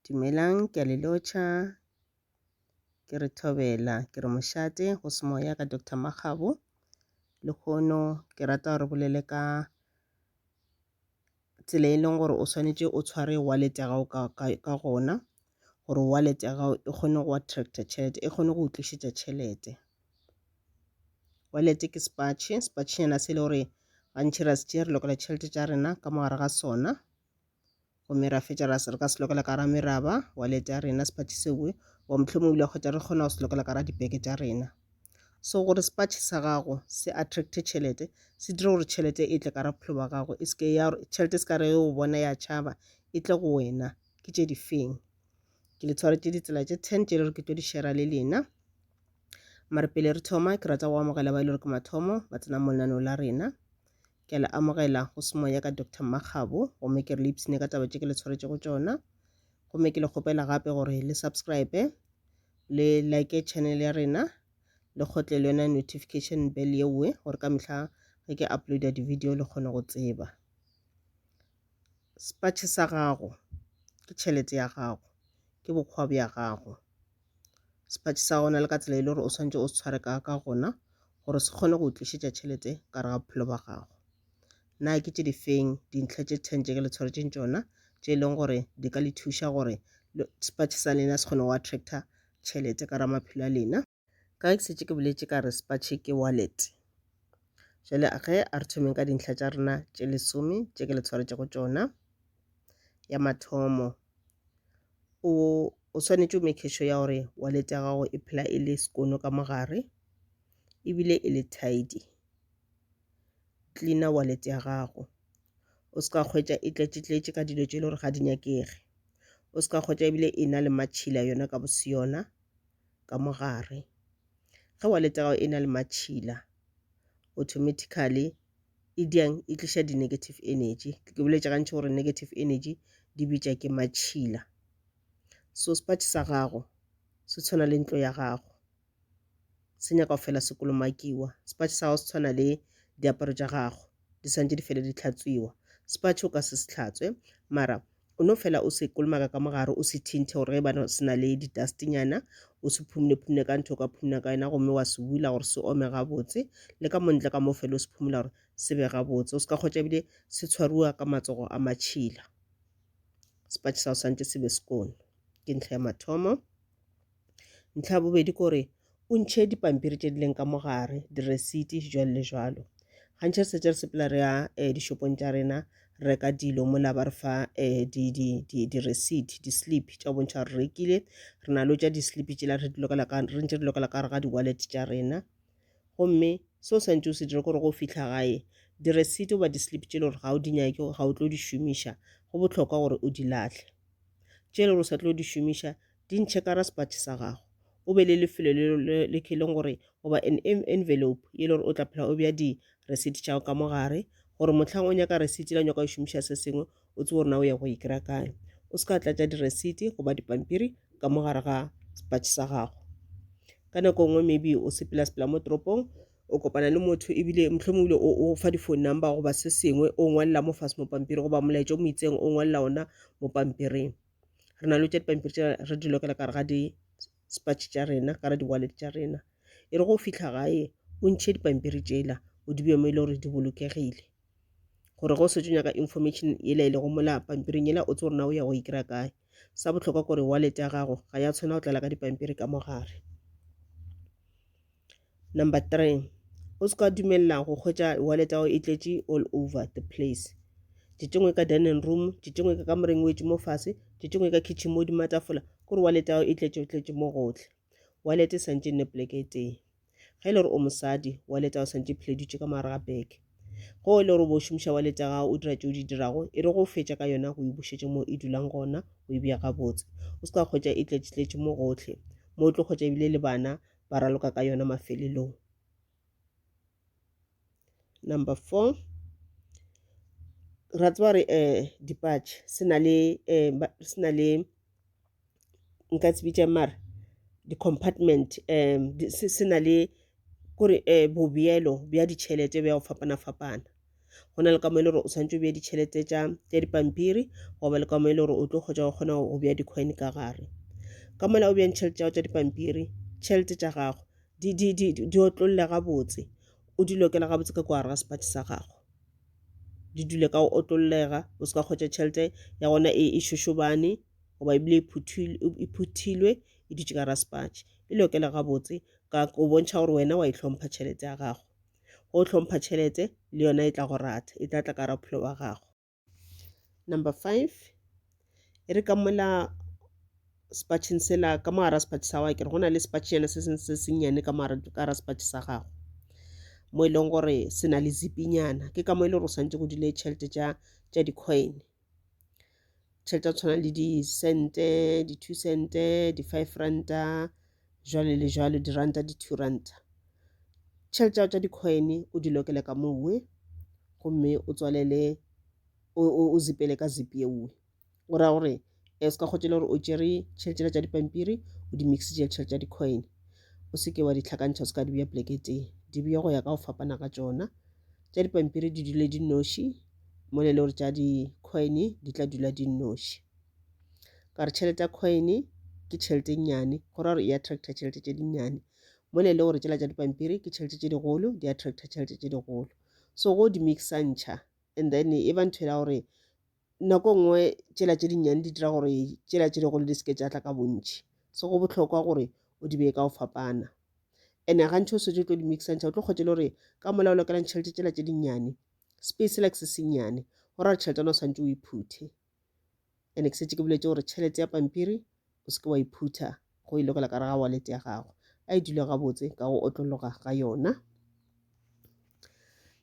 Dumelang, ke a le lotjha, ke re thobela, ke re moshate go se moya ka Dr. Makgabo. Le kgono ke rata gore bolele ka tsela e leng gore o tshwanetse o tshware wallet ya gago ka gona, gore wallet ya gago e kgone go attracta tšhelete, e kgone go tlišetša tšhelete. Wallet ke Sepache, Sepache yana se le gore gantši ra se tšea re lokela tšhelete tša rena ka mogare ga sona. Gomme ra fetša re ka se lokela ka ra meraba wallet ya rena Sepache seo wa mohlomong ebile kgotsa re kgona go se lokela ka ra dibeke tša rena. So gore Sepache sa gago se attracte tšhelete, se dire gore tšhelete e tle ka ra bophelo ba gago, tšhelete se ka re o bona ya tšhaba e tle go wena. Ke tše di feng? Ke le tshwaretše ditsela tše 10 tše le gore ke tlo di share le lena. Mare pele re thoma ke rata go amogela ba ile gore ke mathomo ba tsena mo lenaneong la rena. Ke la amogela go se moya ka Dr. Makgabo, gomme ke re le ipsene ka taba tše ke le tshwaretše go tšona. Gomme ke le kgopela gape gore le subscribe, le like channel ya rena, le kgotle le yona notification bell yewe gore ka mehla ge ke uploada di-video le kgone go tseba. Sepache sa gago ke tšhelete ya gago, ke bokgwa bja gago. Sepache sa gona le ka tsela e le gore o tshwanetse o se tshware ka gona gore se kgone go tlišetša tšhelete ka re ga bophelo ba gago. Na ke tše di feng dintlha tše 10 tše ke le tshwaretšeng tšona tše e leng gore di ka le thuša gore Sepache sa lena se kgone go attracta tšhelete ka ra maphelo a lena. Ka ge ke setse ke boletše ka re Sepache ke wallet. Jale ge a re thomeng ka dintlha tša rena tše 10 tše ke le tshwaretše go tšona. Ya mathomo, o swanetše o make sure ya gore wallet ya gago e phela e le sekono ka mogare, ebile e le tidy. Cleaner wallet ya gago, o se ka hwetša e tletše ka dilo tše le gore ga di nyakege. O se ka hwetša ebile e na le matšhila yona ka bose yona ka mogare. Ge wallet ya gago e na le matšhila, automatically e tliša di-negative energy. Ke boletše gantši gore negative energy di bitša ke matšhila. So Sepache sa gago se tshwana le ntlo ya gago, se nyaka go fela se kolomakiwa. Sepache sa gago se tshwana le diaparo tša gago, di santše di fele di hlatswiwa. Sepache o ka se hlatswe, mara o no fela o se kolomaka ka mogare, o se thinthe gore ge bana se na le di-dustnyana, o se phumune ka ntho o ka phumuna ka yona, gomme wa se bula gore se ome gabotse, le ka montle ka mo fela o se phumula gore se be gabotse. O se ka hwetša ebile se tshwariwa ka matsogo a matšhila. Sepache sa go santše se be sekono, ke ntlha ya mathomo. Ntlha ya bobedi ke gore o ntšhe dipampiri tše di leng ka mogare, di-receipt jwalo le jwalo. Gantši re setse re sepela re ya dishopong tša rena reka dilo mola ba re fa di-receipt, di-slip tša bontšha re rekile, re na le tša di-slip tšela re ntše di lokela ka gare ga di-wallet tša rena. Gomme seo santše o se dire gore go fihla gae di-receipt goba di-slip tše le gore ga o di nyake, ga o tlo di šomiša, go bohlokwa gore o di lahle. Tše le gore o sa tlo di šomiša di ntšhe ka ra Sepache sa gago, o be le lefelo le ke leng gore goba an envelope ye le gore o tla phela o bea di-receipt tša go ka mogare, gore mohlang o nyaka receipt la nyaka go šomiša se sengwe o tse gore na o ya go ikry-a kae. O se ka tlatša di-receipt goba dipampiri ka mogare ga Sepache sa gago. Ka nako nngwe maybe o sepela mo toropong, o kopana le motho ebile mohlomong ebile o fa di-phone number goba se sengwe o ngwalela mo fase mo pampiri goba molaetša o mo itseng o ngwalela ona mo pampiring. Re na le tša dipampiri tša re di lokela ka re ga di-Sepache tša rena, ka re di-wallet tša rena. E re go fihla gae o ntšhe dipampiri tšela o di bee mo e le gore di bolokegile, gore go setse o nyaka information yela e le go mola pampiring yela o tse gore na o ya go ikry-a kae. Sa bohlokwa gore wallet ya gago ga ya tshwana go tlala ka dipampiri ka mogare. Number 3, o se ka dumelela go hwetša wallet ya gago e tletše all over the place. Tšengwe ka dining room, tšengwe ka kamoreng wetše mo fase, tšengwe ka kitchen mo di matafola, kore wallet ya gago e tletše mo gohle. Wallet e santše nne poleke e tee. Ge e le gore o mosadi, wallet ya gago santše phileditše ka mogare ga beke. Go e le gore bo šomiša wallet ya gago o dira tšeo di dirago, e re go fetša ka yona go e bušetše mo e dulang gona, o e bea gabotse. O se ka hwetša e tletše mo gohle, mo o tlo hwetša ebile le bana ba raloka ka yona mafelelong. Number 4, ra tseba re Dipache se na le nka se bitša mare di-compartment, se na le kore bobeelo bja ditšhelete bja go fapana-fapana. go na le ka mo e le gore o tshwanetse o bea ditšhelete tša dipampiri go ba le ka mo e le gore o tlo kgotsa go kgona go bea di-coin ka gare ka mola o beang tšhelete tša dipampiri tšhelete tša gago di otlololle gabotse o di lokela gabotse ka kware ga sepatše sa gago di dule ka o otlollega o se ka kgotsa tšhelete ya gona e šošobane goba ebile e phuthilwe e dutše ka ra sepatše e lokela gabotse ka o bontšha gore wena wa e hlompha tšhelete ya gago go hlompha tšhelete le yona e tla go rata e tla tla ka rapholo wa gago. Number 5 e re ka mola sepatšeng sela ka mogara sepatše sa wa ke re go na le sepatšenyana se sennyane ka ra sepatše sa gago mo e leng gore se na le zipinyana ke ka mo e le gore o santse go dile tšhelete tša di-coin tšhelete ya tshwana le di-cente di-2 cente di-5 ranta jwale le jwale di-ranta di-2 ranta tšhelete ya tša di-coin o di lokele ka mowe gomme o tswalele o zipele ka zipi ewe o ra gore se ka kgotse le gore o tšere tšhelete tša dipampiri o di mixitše tšhelete tša di-coin o se ke wa di tlhakantšha o se ka di bea plekete di bea go ya ka go fapana ka tšona tša dipampiri di dule di nnoši mo le gore tša di-coin di tla dula di nnoši ka re tšhelete ya coin ke tšhelete nnyane go ra gore e attracta tšhelete tše dinnyane mo le gore tšela tša dipampiri ke tšhelete tše digolo di attracta tšhelete tše digolo so go di mixantšha and then e ba ntho ya gore nako nngwe tšela tše dinnyane di dira gore tšela tše digolo di seke tša tla ka bontši so go bohlokwa gore o di bee ka go fapana ene gantši o setse o tlo di mixantšha o tlo kgotse le gore ka mola o lokelang tšhelete tšela tše dinnyane space like se sennyane go ra tšhelete o swantse o iphuthe ene ke setse ke boletse gore tšhelete ya pampiri o seke wa iphutha go e lokela ka re ga wallet ya gago a e dule gabotse ka go otlologa ga yona.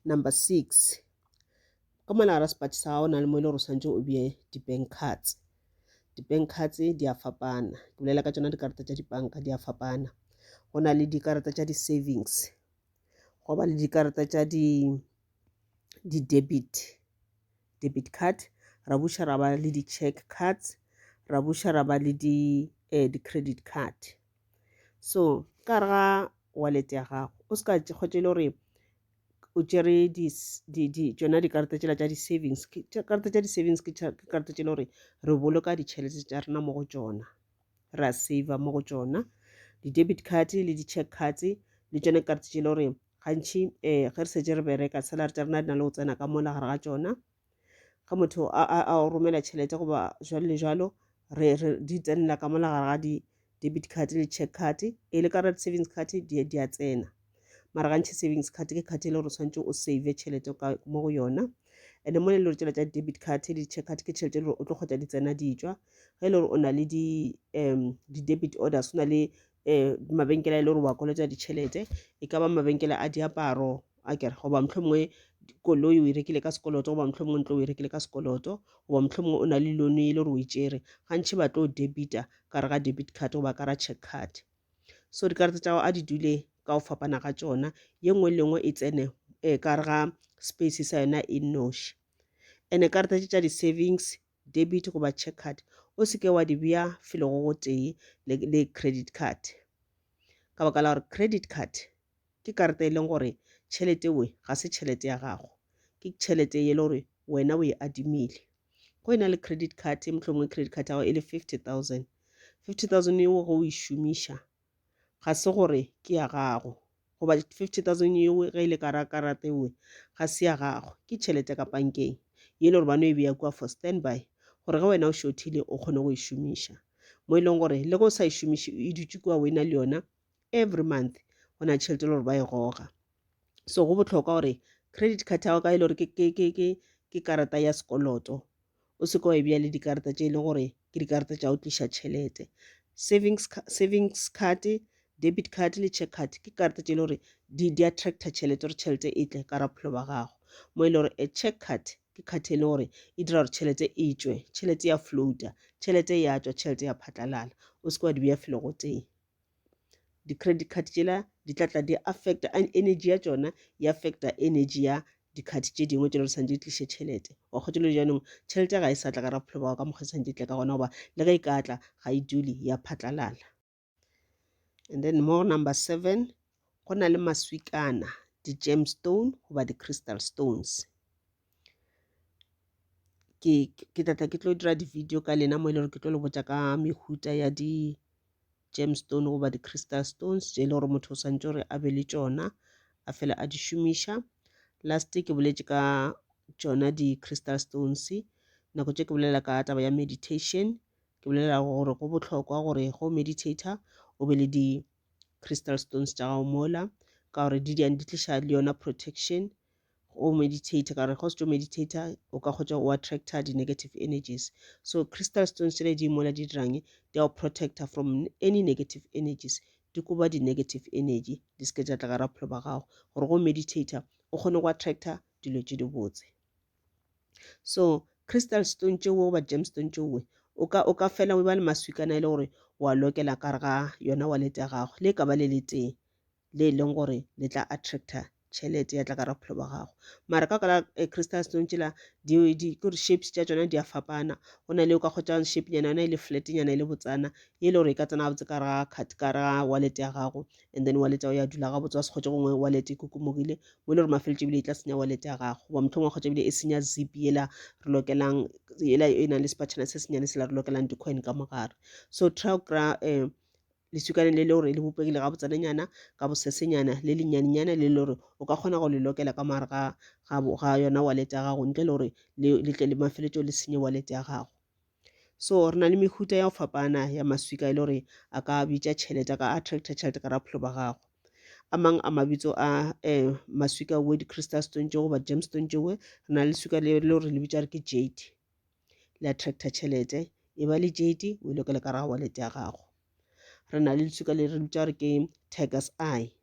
Number 6 ka mola ra sepatše sa gago na le mo e le gore o swantse o bee di-bank cards. Di-bank cards di a fapana ke bolela ka tšona dikarata tša dibanka di a fapana go na le dikarata tša di-savings go ba le dikarata tša di-debit card ra buša ra ba le di-check cards ra buša ra ba le di-credit card so ka re ga wallet ya gago o se ka kgotse le gore o tšere tšona dikarata tšela tša di-savings karata tša di-savings ke karata tše le gore re boloka ditšhelete tša rena mo go tšona ra saver mo go tšona di-debit card le di-check cards le tšone karata tše le gore gantši ge re setse re bereka salary tša rena di na le go tsena ka mola gare ga tšona ga motho a romela tšhelete goba jwalo le jwalo di tsenela ka mola gare ga di-debit card le check card e le ka re savings card di a tsena mara gantši savings card ke card e le gore o tshwanetse o save tšhelete mo go yona and mo le gore tšela tša debit card le check card ke tšhelete le gore o tlo kgotsa di tsena di tšwa ge e le gore o na le di-debit orders o na le mabenkele a e le gore wa kolota ditšhelete e ka ba mabenkele a diaparo a kere goba mohlomongwe koloi o e rekile ka sekoloto goba mohlomongwe ntlo o e rekile ka sekoloto goba mohlomongwe o na le loan e le gore o e tšere gantši ba tlo debita ka re ga debit card goba ka ra check card so dikarata tša go a di dule ka go fapana ga tšona ye nngwe le nngwe e tsene ka re ga space sa yona e nnoši ene karata tša di-savings debit goba check card o seke wa di bea felo go tee le credit card ka baka la gore credit card ke karata e leng gore tšhelete we ga se tšhelete ya gago ke tšhelete ye le gore wena o e adimile go ena le credit card mohlomongwe credit card ya gago e le 50,000 eo go e šomiša ga se gore ke ya gago goba 50,000 eo ge ile ka ra karata ewe ga se ya gago ke tšhelete ka bankeng ye le gore bano e bea kua for standby gore ge wena o šothile o kgone go e šomiša mo e leng gore le go sa e šomiše e dutše kua wena le yona every month go na tšhelete le gore ba e goga so go bohlokwa gore credit card ya go ka e le gore ke karata ya sekoloto o se ka wa e bea le dikarata tše e leng gore ke dikarata tša go tliša tšhelete savings card debit card le check card ke karata tše e le gore di attracta tšhelete gore tšhelete e tle ka rapholo ba gago mo e le gore a check card ke card e le gore e dira gore tšhelete e tšwe tšhelete ya floata tšhelete ya tšwa tšhelete ya phatlalala o se ke wa di bea felo go teng di-credit card tšela di tlatla di affecta energy ya tšona e affecta energy ya di-card tše dingwe tše le gore santse di tliše tšhelete wa kgotse le jaanong tšhelete ga e sa tla ka rapholo ba ka mokgwa santse tle ka gona goba le ge e ka tla ga e dule ya phatlalala. And then more number 7 go na le maswikana di-gemstone goba di-crystal stones ke tlatla ke tlo dira di-video ka lena mo e le gore ke tlo le botsa ka mehuta ya di-gemstone goba di-crystal stones tse e le gore motho o santse gore a be le tšona a fela a di šomiša. Last ke boletše ka tšona di-crystal stones, nako tše ke bolela ka taba ya meditation, ke bolela gore go bohlokwa gore go meditator o be le di-crystal stones tša gago mola, ka gore di tliša le yona protection. O meditate ka re go se meditator o ka kgotsa o attracta di-negative energies. So crystal stones tšele di mola di dirang di ao protector from any negative energies, di kuba di-negative energy di se ke tša tla ka raphelo ba gago gore go meditator o kgone go attracta dilo tše di botse. So crystal stone tšeo ba gemstone tšeo o ka fela o ba le maswikana e le gore wa lokela ka re ga yona wallet ya gago le ka ba le le teng le e leng gore le tla attracta tšhelete ya tla ka raphelo ba gago. Mara ka kala crystal stone tšela di shapes tša tšona di a fapana, go na le o ka kgotsa shape nyana yona e le flat nyana e le botsana ye le gore e ka tsena botse ka ra wallet ya gago, and then wallet ya dula ga botse wa se kgotse gongwe wallet e kukumogile mo le gore mafeletše ebile e tla senya wallet ya gago wa mohlomong wa kgotsa ebile e senya zip yela re lokelang yela e nang le sepatšhana se senyane se la re lokelang di-coin ka mogare. So try go kry-a lesukane le le gore le bopegile ga botsanenyana ka bosesenyana le lenyanenyana le le gore o ka kgona go le lokela ka mare ga yona wallet ya gago ntle le gore le tle le mafeletšo le senye wallet ya gago. So re na le mehuta ya go fapana ya maswika e le gore a ka bitša tšhelete, a ka attracta tšhelete ka raphelo ba gago. A mang a mabitso a maswika we di-crystal stone tšeo goba gemstone tšeo, re na le leswika le le gore le bitša re ke jade, le attracta tšhelete e ba le jade o e lokela ka ra wallet ya gago. Re na le leswika le re bitša gore ke tiger's eye,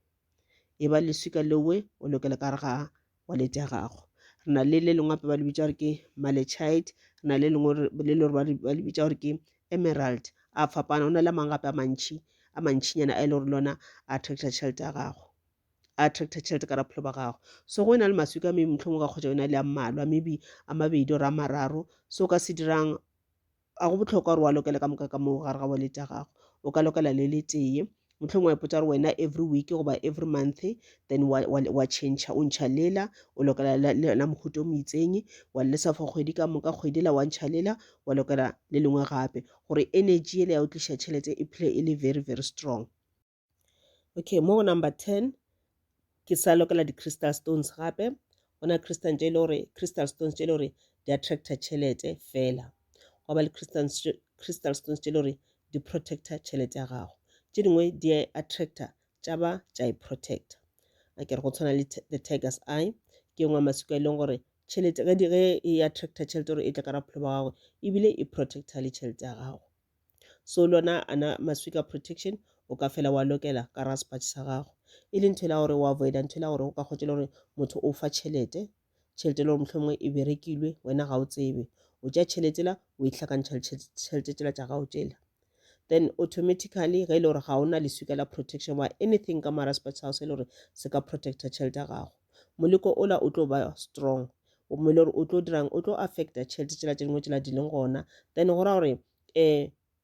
e ba leswika lewe o lokela ka re ga wallet ya gago. Re na le lengwe gape ba le bitša gore ke malachite, re na le lengwe le le gore ba le bitša gore ke emerald. A fapana go na le mang gape a mantšinyana a e le gore lona a attracta tšhelete ya gago, a attracta tšhelete ka raphelo ba gago. So go na le maswika maybe mohlomong ka kgotsa yona le a mmalwa maybe a mabedi or a mararo. So ka se dirang a go bohlokwa gore wa lokela ka moka ka mo gare ga wallet ya gago, o ka lokela le le tee mohlomong wa ipotsa gore wena every week goba every month then wa change o ntšha lela o lokela la mohuta o moitseng wa lesa for kgwedi ka moka kgwedi la wa ntšha lela wa lokela le lengwe gape gore energy ele ya o tliša tšhelete e phele e le very very strong. Okay, mo number 10 ke sa lokela di-crystal stones gape. Go na crystal stones tše le gore di attracta tšhelete fela, go ba le crystal stones tše le gore di protecta tšhelete ya gago, tše dingwe di attracta tša ba tša e protecta. A ke re go tshwana le the tiger's eye ke engwe maswika e leng gore tšhelete ge e attracta tšhelete gore e tla ka raphelo ba gago ebile e protecta le tšhelete ya gago. So lona ana maswika protection o ka fela wa lokela ka ra sepatše sa gago e le ntho la gore wa avoida ntho la gore o ka kgotse le gore motho o fa tšhelete le gore mohlomongwe e berekilwe wena ga o tsebe o tšea tšhelete la o e hlakantšha tšhelete tšela tša gago tšela, then automatically ge e le gore ga ona leswika la protection wa anything ka mara sepatše sa gago se e le gore se ka protecta tšhelete ya gago, moleko ola o tlo ba strong mo e le gore o tlo dirang o tlo affecta tšhelete tšela tše dingwe tšela di leng gona, then go ra gore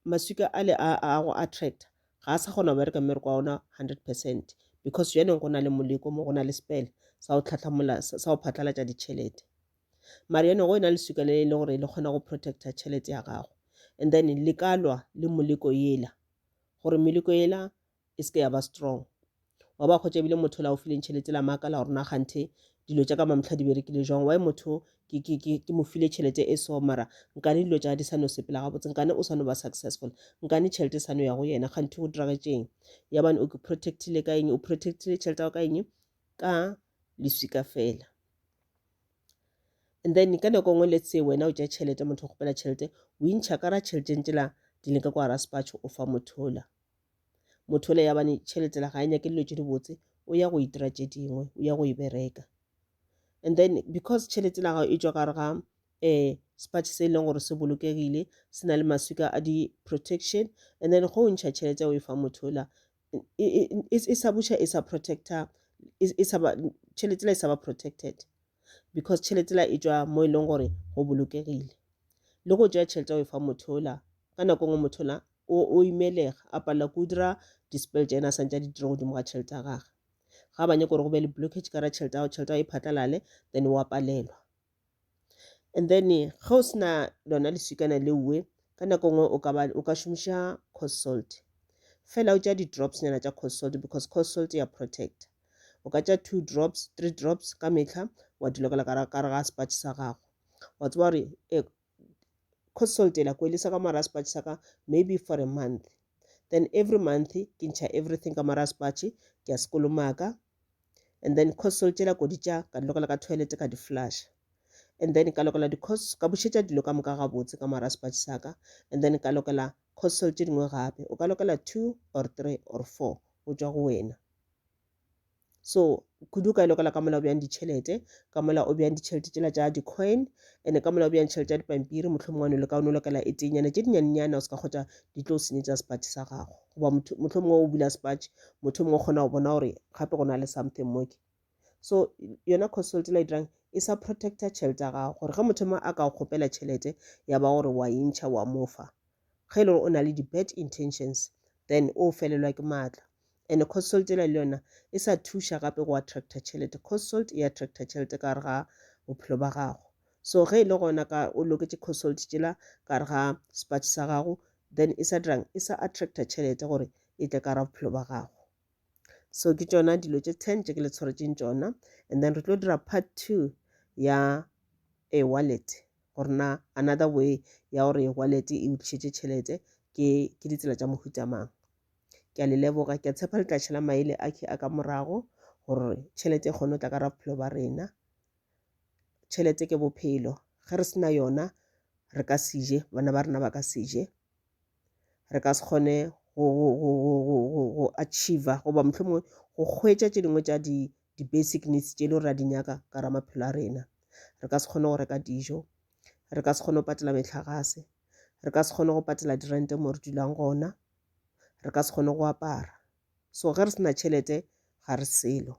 maswika ale a go attracta ga a sa kgona go bereka mmereko wa ona 100% because yanong go na le moleko mo go na le spell sa go phatlalatša ditšhelete. Mara yanong go e na le leswika le le gore le kgona go protecta tšhelete ya gago, and then le ka lwa le moleko yela gore meleko yela e se ke ya ba strong. Wa ba kgotsa ebile motho la o fileng tšhelete la makala gore na kganthe dilo tša ka mamtlha di berekile jwang, wa motho ke mo file tšhelete e so mara nkane dilo tša di sa no sepela gabotse, nkane o sa no ba successful, nkane tšhelete sa no ya go yena kganthe go diragetšeng ya bane o protectile ka eng, o protectile tšhelete ya ka eng ka leswika fela. And then ka nako ngwe let's say wena o tšea tšhelete motho o kgopela tšhelete o intšha ka ra tšhelete ntšela di leka kwa ra sepatšhe o fa mothola ya bane tšhelete la ga e nyake dilo tše di botse o ya go itira tše dingwe o ya go e bereka, and then because tšhelete la gago e tšwa ka re ga sepatšhe se e leng gore se bolokegile se na le maswika a di-protection, and then go ntšha tšhelete o e fa mothola e sa buša e sa protecta tšhelete la e sa ba protected because tšhelete la e tšwa mo e leng gore go bolokegile. Le go tšea tšhelete o e fa mothola ka nako ngwe mothola o imelega a palela ko dira di-spell tša ena a santša di dira godimo ga tšhelete ya gage, ga ba nyake gore go be le blockage ka ra tšhelete ya e phatlalale then wa palelwa. and then ga o sena lona leswikana leuwe ka nako nngwe o ka šomiša coast salt fela o tša di-drops nyana tša coast salt because coast salt ya protect o ka tša 2 drops 3 drops ka mehla wa di lokela ka re ga spatš sa gago wa tseba gore coast salt ela ko elisa ka mara spatš sa ka maybe for a month then every month ke ntšha everything ka mara spatš ke a sekolomaka and then coast salt ela ko di tša ka di lokela ka toilet ka di flush and then ka lokela ka bušetša dilo ka moka gabotse ka mara spatš sa ka and then ka lokela coast salt tše dingwe gape o ka lokela 2 or 3 or 4 go tšwa go wena so kudu ka lokela ka mola o bjang ditšhelete ka mola o bjang ditšhelete tšela tša di-coin and ka mola o bjang tšhelete tša dipampiri mohlomongwane le ka o no lokela e tenyana tše dinyanenyana o se ka kgotša di tlo senyetša spatš sa gago goba mohlomongwe o bula spatš motho mongwe o kgona go bona gore gape go na le something moke so yona coast salt la dirang e sa protecta tšhelete ya gago gore ge motho a ka go kgopela tšhelete ya ba gore wa e ntšha wa mofa ge e le gore o na le di-bad intentions then o felelwa ke maatla and coast salt ela le yona e sa thuša gape go attracta tšhelete coast salt e attracta tšhelete ka gare ga bophelo ba gago so ge e le gona ka o loketše coast salt tšela ka gare ga spatš sa gago then e sa dirang e sa attracta tšhelete gore e tle ka gare bophelo ba gago so ke tšona dilo tše 10 tše ke le tshwaretšeng tšona and then re tlo dira part 2 ya a wallet gore na another way ya gore wallet e o tlišetše tšhelete ke ditsela tša mohuta mang ke a le leboga ke a tshepa le tla tšhela maele a ka morago gore tšhelete e kgone o tla ka ra bophelo ba rena tšhelete ke bophelo ge re sena yona re ka sije bana ba rena ba ka sije re ka se kgone go achieve goba mohlomongwe go hwetša tše dingwe tša di-basic needs tše le gore ra di nyaka ka ra maphelo a rena re ka se kgone go reka dijo re ka se kgone go patela mehlagase re ka se kgone go patela dirente mo re dulang gona re ka se kgone go apara so ge re sena tšhelete ga re selo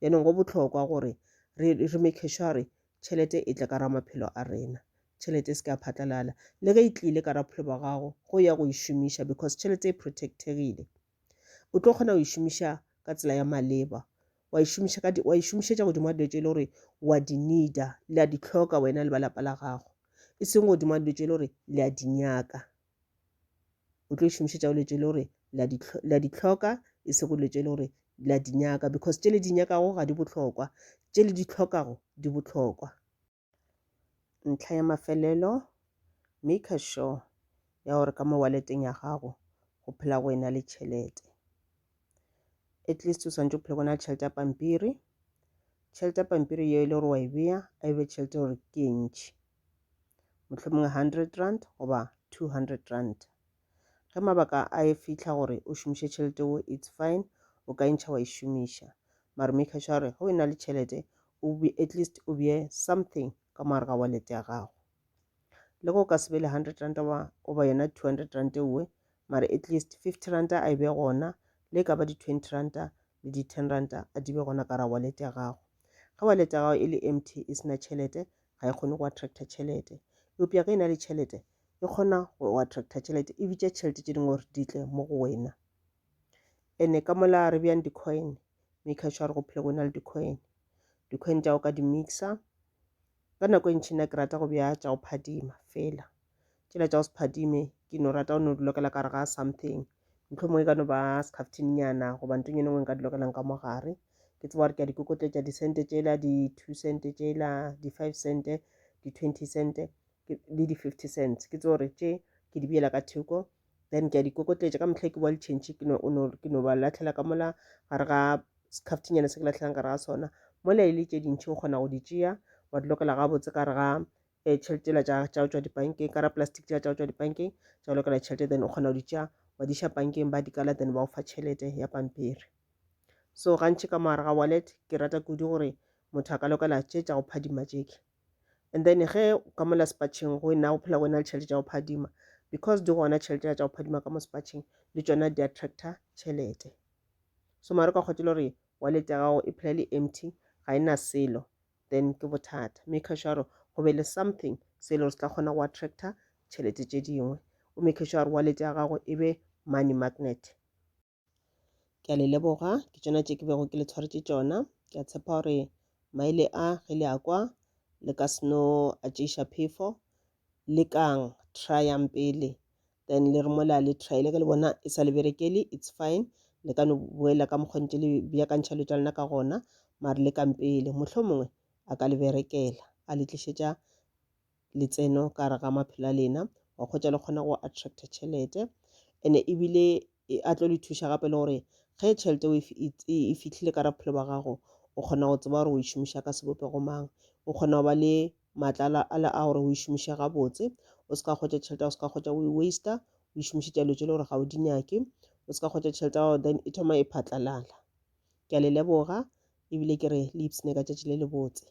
yaanong go bohlokwa gore re make sure tšhelete e tle ka ra maphelo a rena tšhelete e se ka phatlalala le ge e tlile ka ra bophelo ba gago go ya go e šomiša because tšhelete e protectegile o tlo kgona go e šomiša ka tsela ya maleba wa e šomišetša godimo ga dilo tše e le gore wa di needa le a di hloka wena le ba lapa la gago e seng godimo ga dilo tše e le gore le a di nyaka o tlo e šomišetša go dilo tše e le gore le a di hloka e se go dilo tše e le gore le a di nyaka because tše le di nyakago ga di bohlokwa tše le di hlokago di bohlokwa ntlha ya mafelelo make sure ya gore ka mo walleteng ya gago go phela go ena le tšhelete at least o swantse o phele go na le tšhelete ya pampiri tšhelete ya pampiri yeo e le gore wa e bea a ebe tšhelete gore ke e ntšhi mohlomongwe 100 rand goba 200 rand ge mabaka a e fitlha gore o šomiše tšhelete o it's fine o ka ntšha wa e šomiša mara make sure ge o ena le tšhelete at least o bee something ka moare ga wallet ya gago le go ka se be le 100 rand oba yona 200 rand ewe mara at least 50 rand a e be gona le ka ba di 20 rand le di 10 rand a di be gona ka ra wallet ya gago ga wallet ya gago e le empty e sena tšhelete ga e kgone go attracta tšhelete eupša ge e na le tšhelete e kgona go attracta tšhelete e bitša tšhelete tše dingwe gore di tle mo go wena ene ka mola re bjang di-coin make sure go phele go na le di-coin tša go ka di-mixer ka nako e ntšhina ke rata go bja tša go phadima fela tšela tša go se phadime ke no rata go no di lokela ka re ga something mohlomongwe ka no ba scaftininyana goba ntong ene ngwe nka di lokelang ka mogare ke tseba gore ke a di kokotletša di-cente tšela di-2 cente tšela di-5 cente di-20 cente le di-50 cents ke tseba gore tše ke di beela ka theko then ke a di kokotletša ka mehla ke bua le tšhentšhe ke no ba latlhela ka mola gare ga scaftininyana se ke latlhelang ka re ga sona mola e le tše dintšhi o kgona go di tšea wa di lokela gabotse ka re ga tšhelete tša go tšwa dibankeng ka ra plastic tša go tšwa dibankeng tša go lokela tšhelete then o kgona go di tšea wa di iša bankeng ba dikala then ba go fa tšhelete ya pampiri so gantši ka moare ga wallet ke rata kudu gore motho a ka lokela tše tša go phadima tšeke and then ge ka mola sepatšheng go ena go phela go ena le tšhelete tša go phadima because di gona tšhelete tša go phadima ka mo sepatšheng le tšona di attracta tšhelete so mare ka kgotile gore wallet ya gago e phela le empty ga ena selo then ke bothata make sure go be le something se le gore se tla kgona go attracta tšhelete tše dingwe o make sure wallet ya gago e be money magnet ke a le leboga ke tšona tše ke bego ke le tshwaretše tšona ke a tshepa gore maele a ge le a kwa le ka seno a tšeiša phefo le kang tryang pele then le re mola le try le ka le bona e sa le berekele it's fine le ka no boela ka mokgontse le beakantšha le tša lena ka gona mare le kang pele mohlho mongwe a ka le berekela a le tlišetša letseno ka gare ga maphelo a lena wa kgotša le kgona go attracta tšhelete ene ebile a tlo le thuša gape le gore ge tšhelete e fihlile ka bophelo ba gago o kgona go tseba gore o e šomiša ka sebopego mang o kgona go ba le matlala a gore o e šomiša gabotse o se ka kgotša tšhelete o se ka kgotša o e waster o e šomišetša dilo tše le gore ga o di nyake o se ka kgotša tšhelete ya then e thoma e phatlalala ke a le leboga ebile ke re le ipsene ka tšatši le le botse